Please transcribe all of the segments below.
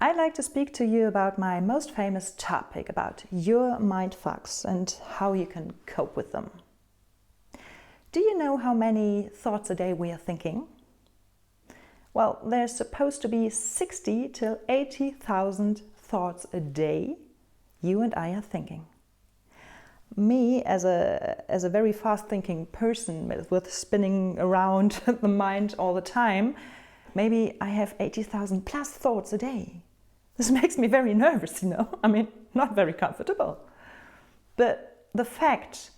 I'd like to speak to you about my most famous topic, about your mindfucks and how you can cope with them. Do you know how many thoughts a day we are thinking? Well, there's supposed to be 60 till 80,000 thoughts a day you and I are thinking. Me, as a very fast-thinking person with spinning around the mind all the time, maybe I have 80,000 plus thoughts a day. This makes me very nervous, I mean, not very comfortable. But the fact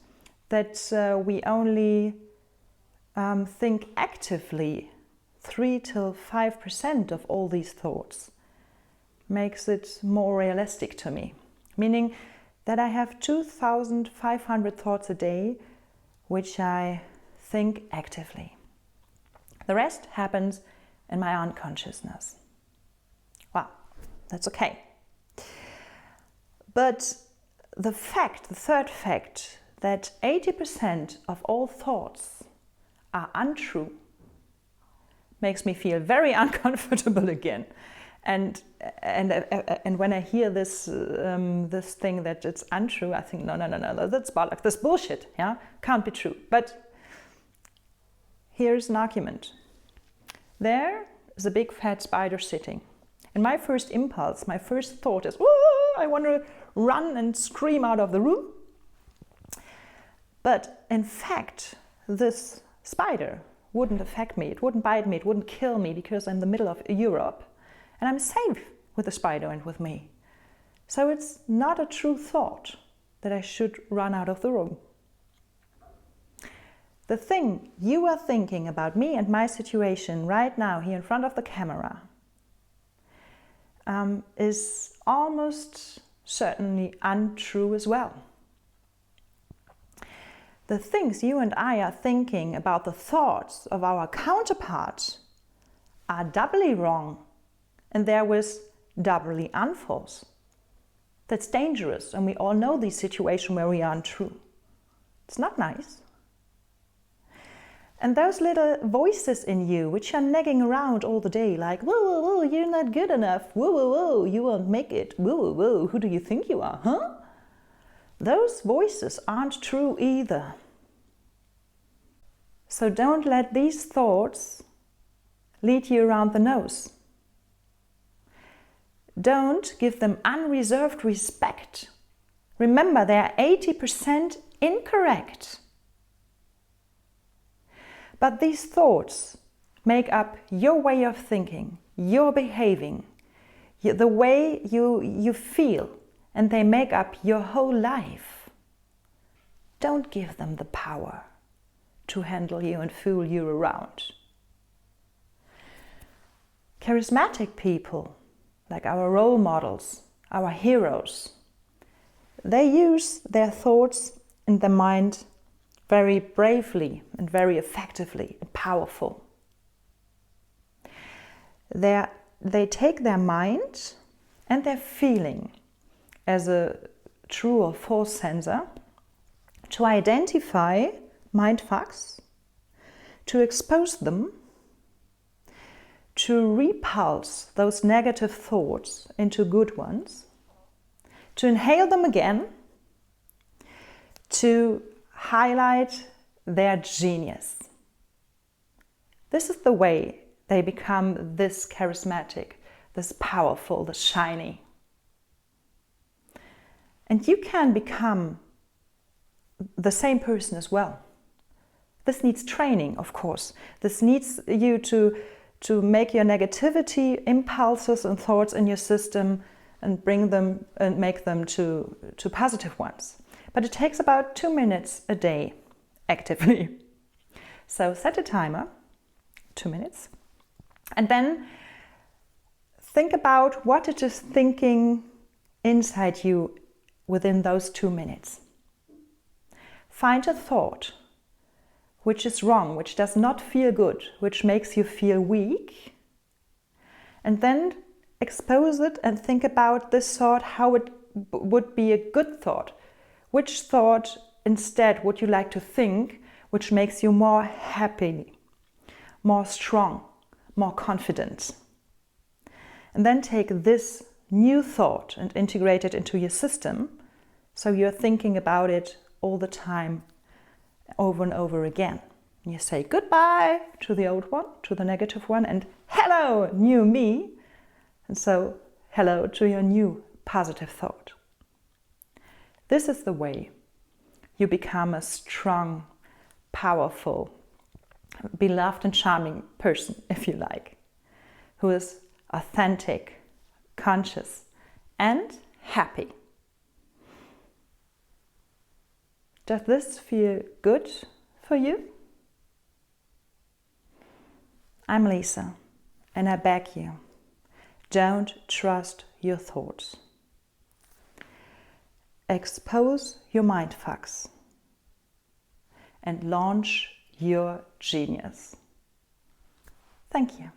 that we only think actively 3 till 5% of all these thoughts makes it more realistic to me. Meaning that I have 2,500 thoughts a day which I think actively. The rest happens in my unconsciousness. Well, that's okay. But the third fact, that 80% of all thoughts are untrue makes me feel very uncomfortable again. And when I hear this thing that it's untrue, I think no, that's bollocks, that's bullshit, yeah, can't be true. But here's an argument. There is a big fat spider sitting. And my first impulse, my first thought is, I want to run and scream out of the room. But in fact, this spider wouldn't affect me, it wouldn't bite me, it wouldn't kill me because I'm in the middle of Europe. And I'm safe with the spider and with me. So it's not a true thought that I should run out of the room. The thing you are thinking about me and my situation right now here in front of the camera is almost certainly untrue as well. The things you and I are thinking about the thoughts of our counterpart are doubly wrong and therewith doubly unfalse. That's dangerous, and we all know the situation where we are untrue. It's not nice. And those little voices in you which are nagging around all the day like, whoa, you're not good enough, whoa, you won't make it, whoa, who do you think you are, huh? Those voices aren't true either. So don't let these thoughts lead you around the nose. Don't give them unreserved respect. Remember, they are 80% incorrect. But these thoughts make up your way of thinking, your behaving, the way you feel, and they make up your whole life. Don't give them the power to handle you and fool you around. Charismatic people, like our role models, our heroes, they use their thoughts in their mind very bravely and very effectively and powerful. They take their mind and their feeling as a true or false sensor to identify mindfucks, to expose them, to repulse those negative thoughts into good ones, to inhale them again, to highlight their genius. This is the way they become this charismatic, this powerful, this shiny. And you can become the same person as well. This needs training, of course. This needs you to make your negativity impulses and thoughts in your system and bring them and make them to positive ones. But it takes about 2 minutes a day actively. So set a timer, 2 minutes, and then think about what it is thinking inside you within those 2 minutes. Find a thought which is wrong, which does not feel good, which makes you feel weak, and then expose it and think about this thought, how it would be a good thought. Which thought instead would you like to think, which makes you more happy, more strong, more confident? And then take this new thought and integrate it into your system, so you're thinking about it all the time, over and over again. You say goodbye to the old one, to the negative one, and hello, new me. And so hello to your new positive thought. This is the way you become a strong, powerful, beloved and charming person, if you like, who is authentic, conscious, and happy. Does this feel good for you? I'm Lisa, and I beg you, don't trust your thoughts. Expose your mindfucks and launch your genius. Thank you.